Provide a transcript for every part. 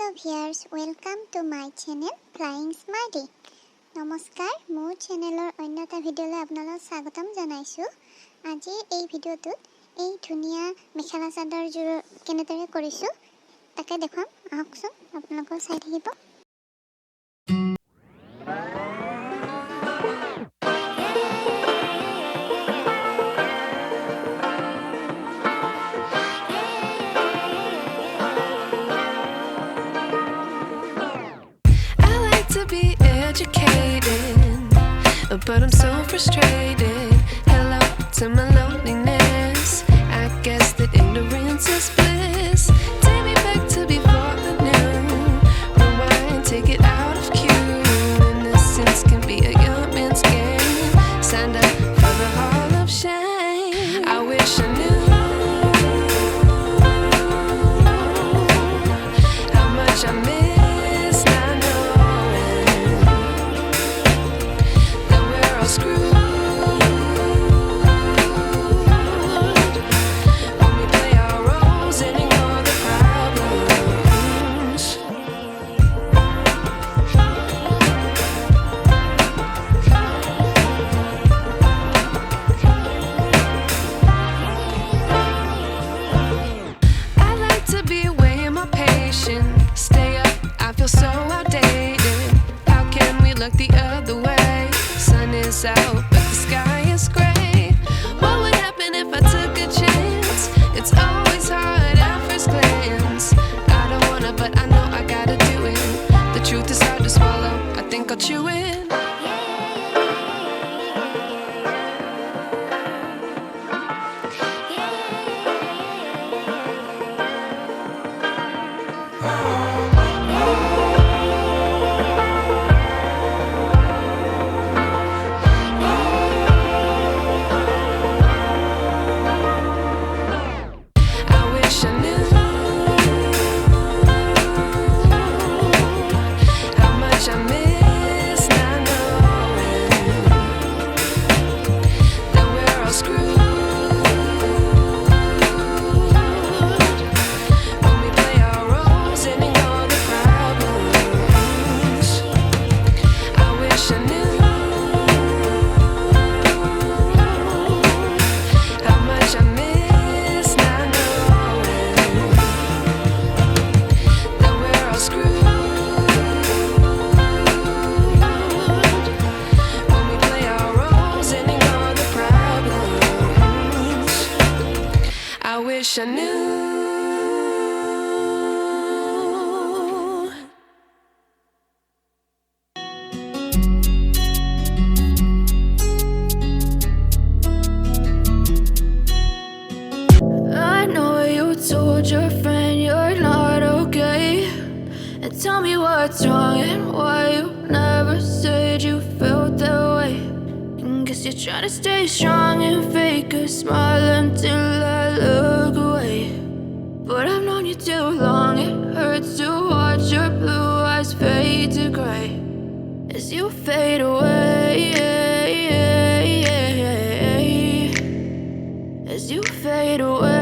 Hello viewers, welcome to my channel Flying Smarty. নমস্কাৰ মোৰ চেনেলৰ অন্য এটা ভিডিঅ'লৈ আপোনালোকক স্বাগতম জনাইছোঁ। আজি এই ভিডিঅ'টোত এই ধুনীয়া মেখেলা চাদৰযোৰ কেনেদৰে কৰিছোঁ তাকে দেখুৱাম। আহকচোন আপোনালোকক চাই থাকিব। But I'm so frustrated. Hello to my loneliness. I guess that ignorance is bliss. Take me back to before I knew. Rewind, take it out of cue. Innocence can be a young man's game. Signed up for the hall of shame. I wish I knew how much I miss. Stay up, I feel so outdated. How can we look the other way? Sun is out, but the sky is gray. What would happen if I took a chance? It's always hard at first glance. I don't wanna, but I know I gotta do it. The truth is hard to swallow, I think I'll chew it. I wish I knew. I know you told your friend you're not okay, and tell me what's wrong and why you never said you felt that way. Guess you're trying to stay strong and fake a smile until I look away. But I've known you too long, it hurts to watch your blue eyes fade to gray as you fade away, as you fade away.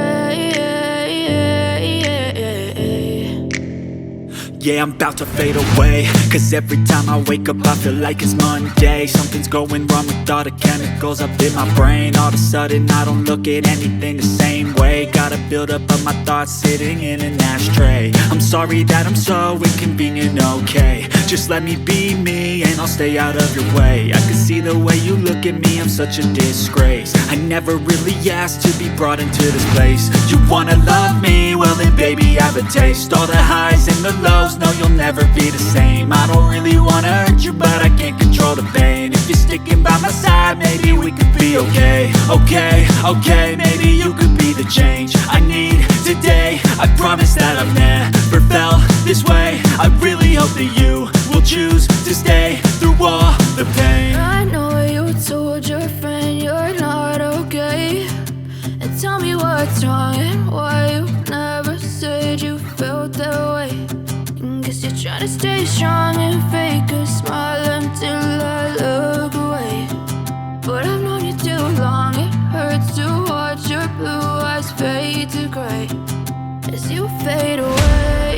Yeah, I'm about to fade away, cause every time I wake up I feel like it's Monday. Something's going wrong with all the chemicals up in my brain. All of a sudden I don't look at anything the same way. Gotta build up of my thoughts sitting in an ashtray. I'm sorry that I'm so inconvenient, okay. Just let me be me and I'll stay out of your way. I can see the way you look at me, I'm such a disgrace. I never really asked to be brought into this place. You wanna love me? Well then baby I have a taste. All the highs and the lows, no you'll never be the same. I don't really wanna hurt you, but I can't control the pain. If you're sticking by my side, maybe we could be okay. Okay, maybe you could be the change I need today. I promise that I've never felt this way. I really hope that you will choose to stay through all the pain. I know you told your friend you're not okay, and tell me what's wrong and why you never said you felt that way. Guess you're trying to stay strong and fake a smile until I look away. But I've known you too long, it hurts to watch your blue eyes fade to gray as you fade away.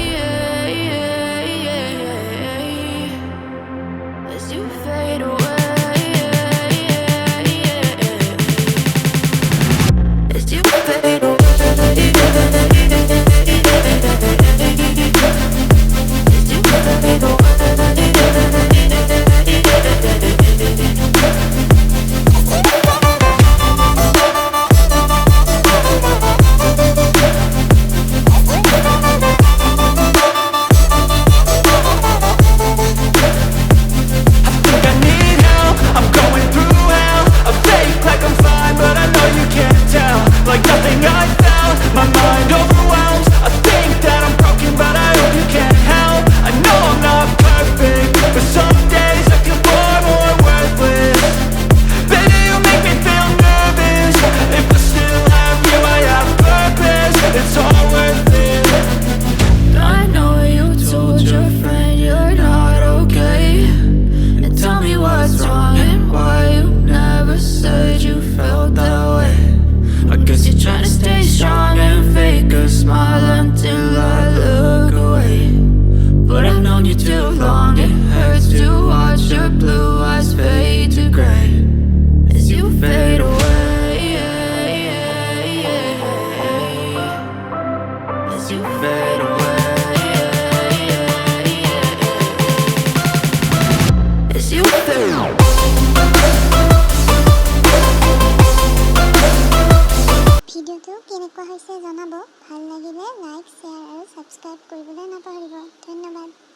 smile until I look away. But I've known you too long, it hurts to watch your blue eyes fade to gray as you fade away, as you fade away, as you fade away. ভিডিওটো কেনেকুৱা হৈছে জনাব। ভাল লাগিলে like, share আৰু subscribe কৰিবলৈ নাপাহৰিব। ধন্যবাদ।